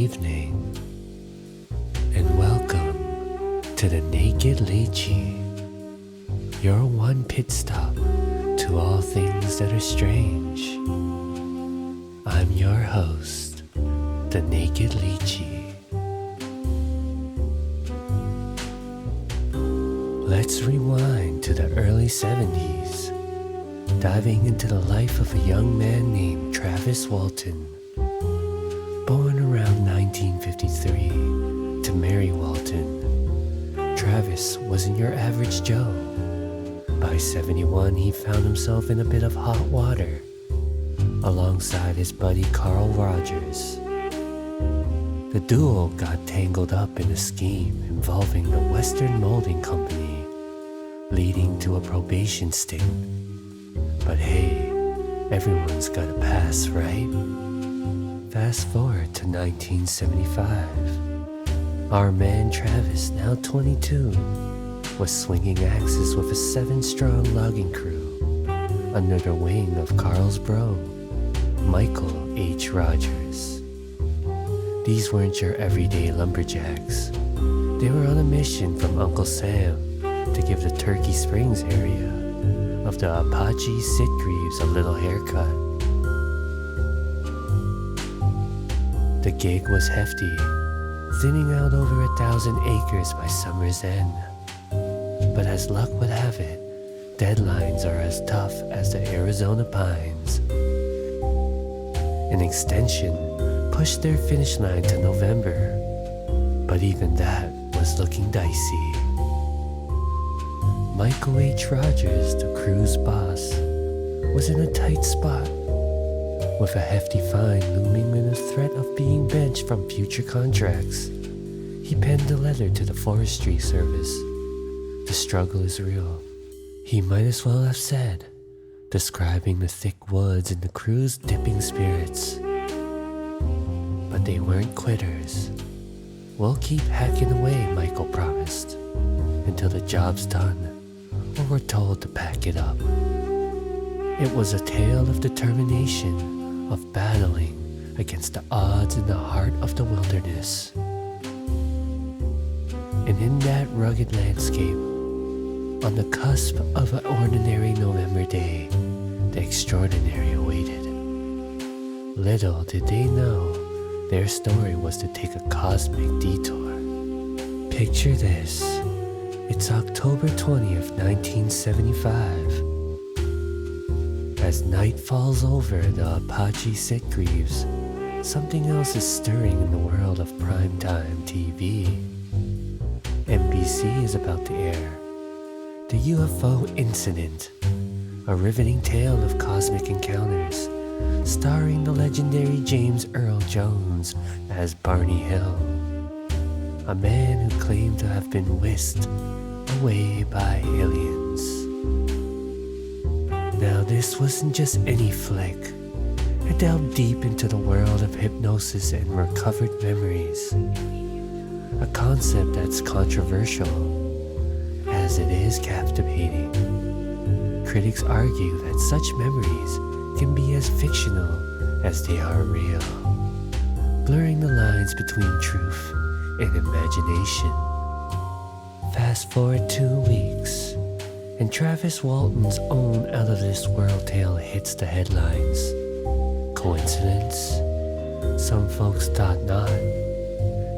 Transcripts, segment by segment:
evening, and welcome to the Naked Lychee, your one pit stop to all things that are strange. I'm your host, the Naked Lychee. Let's rewind to the early 70s, diving into the life of a young man named Travis Walton. Born around 1953 to Mary Walton, Travis wasn't your average Joe. By 71, he found himself in a bit of hot water, alongside his buddy Carl Rogers. The duo got tangled up in a scheme involving the Western Molding Company, leading to a probation stint. But hey, everyone's got a pass, right? Fast forward to 1975. Our man Travis, now 22, was swinging axes with a 7-strong logging crew under the wing of Carl's bro, Michael H. Rogers. These weren't your everyday lumberjacks. They were on a mission from Uncle Sam to give the Turkey Springs area of the Apache Sitgreaves a little haircut. The gig was hefty, thinning out over 1,000 acres by summer's end. But as luck would have it, deadlines are as tough as the Arizona pines. An extension pushed their finish line to November, but even that was looking dicey. Michael H. Rogers, the crew's boss, was in a tight spot, with a hefty fine looming and a threat of being benched from future contracts. He penned a letter to the Forestry Service. The struggle is real, he might as well have said, describing the thick woods and the crew's dipping spirits. But they weren't quitters. We'll keep hacking away, Michael promised, until the job's done, or we're told to pack it up. It was a tale of determination, of battling against the odds in the heart of the wilderness. And in that rugged landscape, on the cusp of an ordinary November day, the extraordinary awaited. Little did they know their story was to take a cosmic detour. Picture this. It's October 20th, 1975. As night falls over the Apache Sitgreaves, something else is stirring in the world of primetime TV. NBC is about to air The UFO Incident, a riveting tale of cosmic encounters, starring the legendary James Earl Jones as Barney Hill, a man who claimed to have been whisked away by aliens. Now this wasn't just any flick. It delved deep into the world of hypnosis and recovered memories, a concept that's controversial as it is captivating. Critics argue that such memories can be as fictional as they are real, blurring the lines between truth and imagination. Fast forward 2 weeks, and Travis Walton's own out-of-this-world tale hits the headlines. Coincidence? Some folks thought not.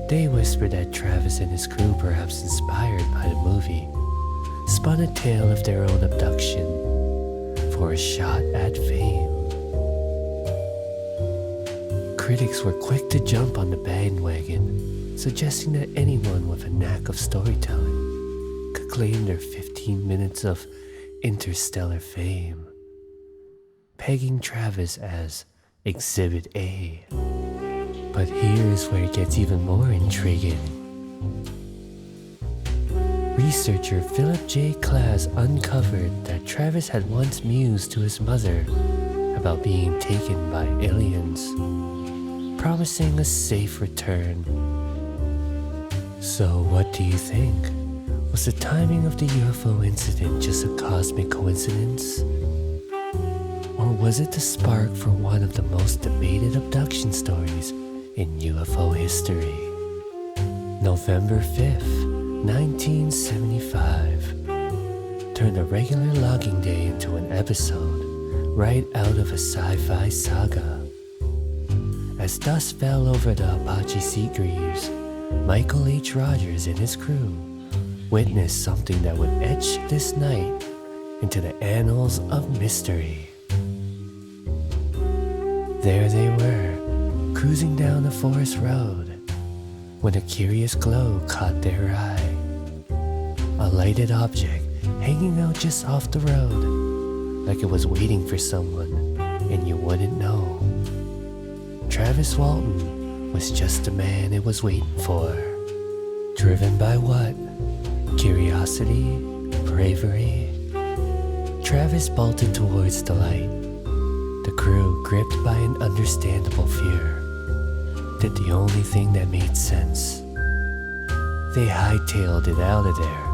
They whispered that Travis and his crew, perhaps inspired by the movie, spun a tale of their own abduction for a shot at fame. Critics were quick to jump on the bandwagon, suggesting that anyone with a knack of storytelling could claim their 15 minutes of interstellar fame, pegging Travis as Exhibit A. But here's where it gets even more intriguing. Researcher Philip J. Klass uncovered that Travis had once mused to his mother about being taken by aliens, promising a safe return. So what do you think? Was the timing of the UFO incident just a cosmic coincidence? Or was it the spark for one of the most debated abduction stories in UFO history. November 5th, 1975 turned a regular logging day into an episode right out of a sci-fi saga. As dust fell over the Apache Seagreaves, Michael H. Rogers and his crew witnessed something that would etch this night into the annals of mystery. There they were, cruising down a forest road, when a curious glow caught their eye. A lighted object hanging out just off the road, like it was waiting for someone, and you wouldn't know. Travis Walton was just the man it was waiting for. Driven by what? Curiosity? Bravery? Travis bolted towards the light, the crew gripped by an understandable fear, did the only thing that made sense. They hightailed it out of there.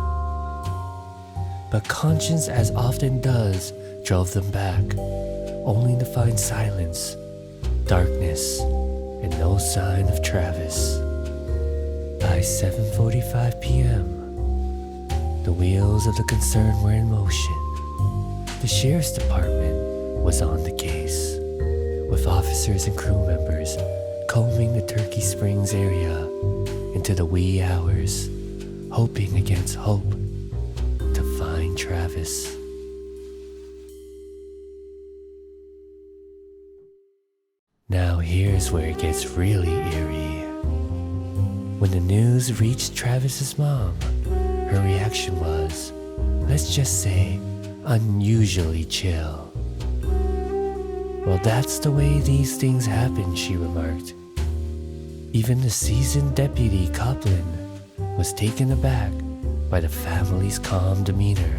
But conscience, as often does, drove them back, only to find silence, darkness, and no sign of Travis. By 7:45 p.m., the wheels of the concern were in motion. The sheriff's department was on the case, with officers and crew members combing the Turkey Springs area into the wee hours, hoping against hope to find Travis. Now here's where it gets really eerie. When the news reached Travis's mom, her reaction was, let's just say, unusually chill. Well, that's the way these things happen, she remarked. Even the seasoned deputy Coplin was taken aback by the family's calm demeanor.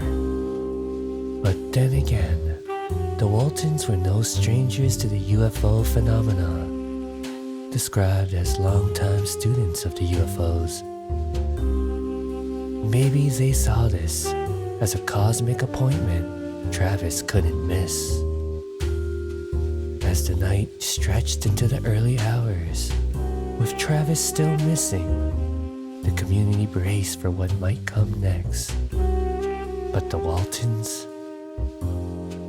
But then again, the Waltons were no strangers to the UFO phenomena, described as longtime students of the UFOs. Maybe they saw this as a cosmic appointment Travis couldn't miss. As the night stretched into the early hours, with Travis still missing, the community braced for what might come next. But the Waltons,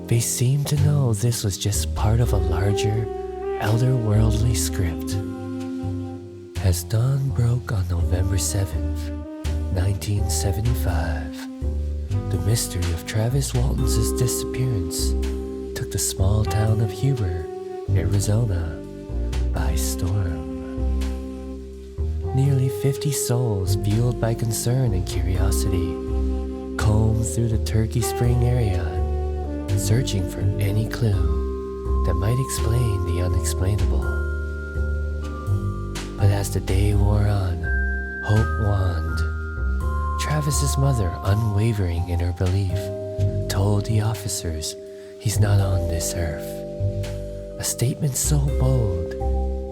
they seemed to know this was just part of a larger, elderworldly script. As dawn broke on November 7th, 1975, the mystery of Travis Walton's disappearance took the small town of Huber, Arizona, by storm. Nearly 50 souls, fueled by concern and curiosity, combed through the Turkey Spring area, searching for any clue that might explain the unexplainable. But as the day wore on, hope waned. Travis's mother, unwavering in her belief, told the officers he's not on this earth. A statement so bold,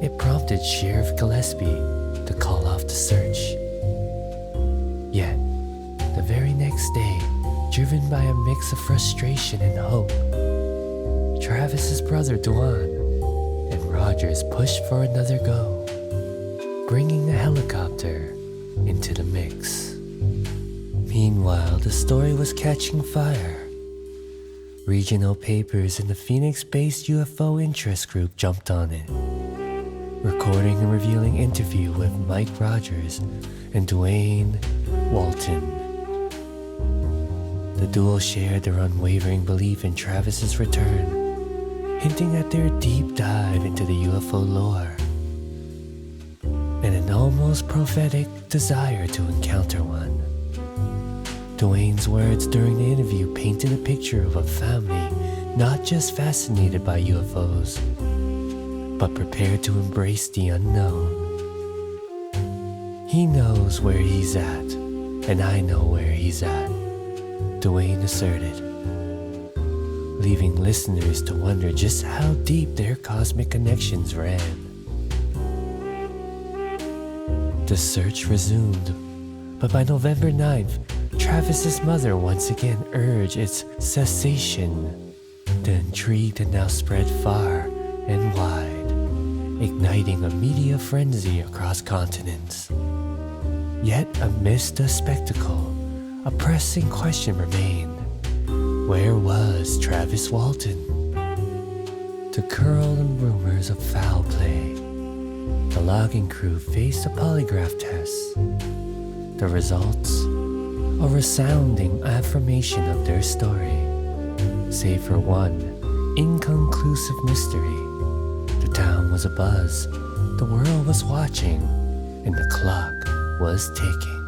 it prompted Sheriff Gillespie to call off the search. Yet, the very next day, driven by a mix of frustration and hope, Travis's brother Duane and Rogers pushed for another go, bringing a helicopter into the mix. Meanwhile, the story was catching fire. Regional papers and the Phoenix-based UFO interest group jumped on it, recording and revealing interview with Mike Rogers and Dwayne Walton. The duo shared their unwavering belief in Travis's return, hinting at their deep dive into the UFO lore and an almost prophetic desire to encounter one. Dwayne's words during the interview painted a picture of a family not just fascinated by UFOs, but prepared to embrace the unknown. He knows where he's at, and I know where he's at, Dwayne asserted, leaving listeners to wonder just how deep their cosmic connections ran. The search resumed, but by November 9th, Travis's mother once again urged its cessation. The intrigue had now spread far and wide, igniting a media frenzy across continents. Yet amidst the spectacle, a pressing question remained. Where was Travis Walton? To curl in rumors of foul play, the logging crew faced a polygraph test. The results? A resounding affirmation of their story. Save for one inconclusive mystery. The town was abuzz, the world was watching, and the clock was ticking.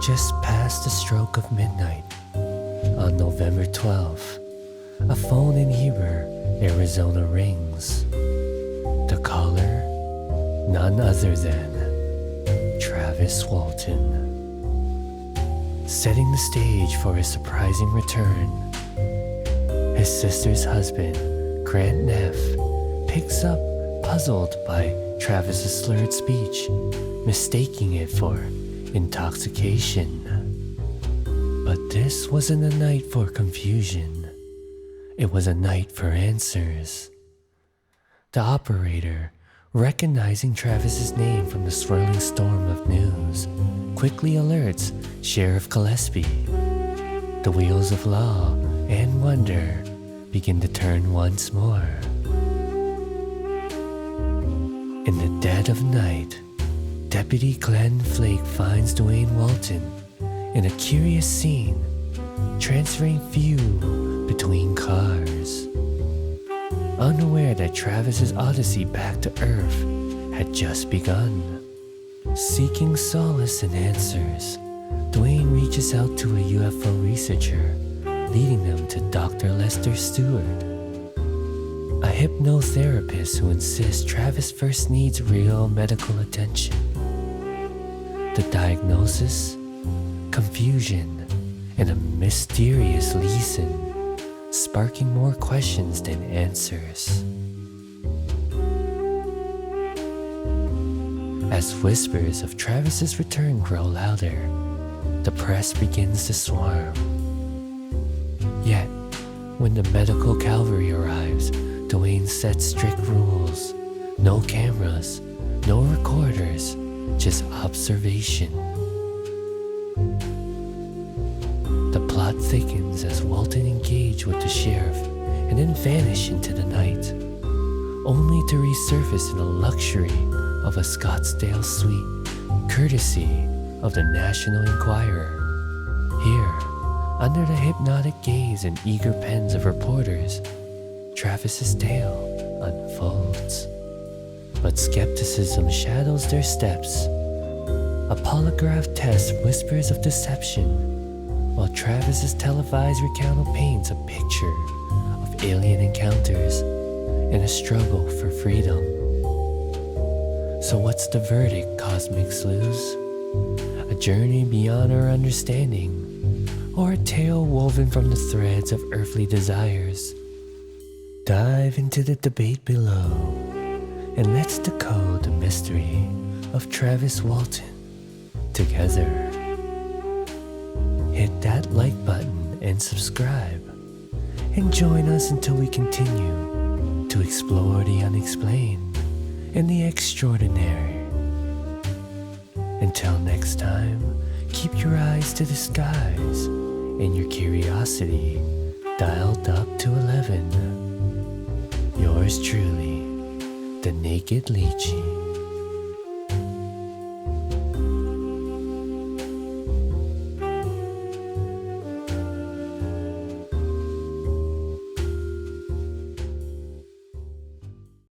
Just past the stroke of midnight, on November 12th, a phone in Heber, Arizona rings. The caller? None other than Travis Walton. Setting the stage for his surprising return, his sister's husband, Grant Neff, picks up, puzzled by Travis's slurred speech, mistaking it for intoxication. But this wasn't a night for confusion. It was a night for answers. The operator, recognizing Travis's name from the swirling storm of news, quickly alerts Sheriff Gillespie. The wheels of law and wonder begin to turn once more. In the dead of night, Deputy Glenn Flake finds Dwayne Walton in a curious scene, transferring fuel between cars. Unaware that Travis's odyssey back to Earth had just begun. Seeking solace and answers, Dwayne reaches out to a UFO researcher, leading them to Dr. Lester Stewart, a hypnotherapist who insists Travis first needs real medical attention. The diagnosis? Confusion and a mysterious lesion, sparking more questions than answers. As whispers of Travis's return grow louder, the press begins to swarm. Yet, when the medical cavalry arrives, Dwayne sets strict rules. No cameras, no recorders, just observation. The plot thickens as Walton engages with the sheriff and then vanish into the night, only to resurface in the luxury of a Scottsdale suite, courtesy of the National Enquirer. Here, under the hypnotic gaze and eager pens of reporters, Travis's tale unfolds. But skepticism shadows their steps. A polygraph test whispers of deception, while Travis's televised recountal paints a picture of alien encounters and a struggle for freedom. So what's the verdict, cosmic sleuths? A journey beyond our understanding, or a tale woven from the threads of earthly desires? Dive into the debate below, and let's decode the mystery of Travis Walton together. Hit that like button and subscribe, and join us until we continue to explore the unexplained and the extraordinary. Until next time, keep your eyes to the skies and your curiosity dialed up to 11. Yours truly, the Naked Lychee.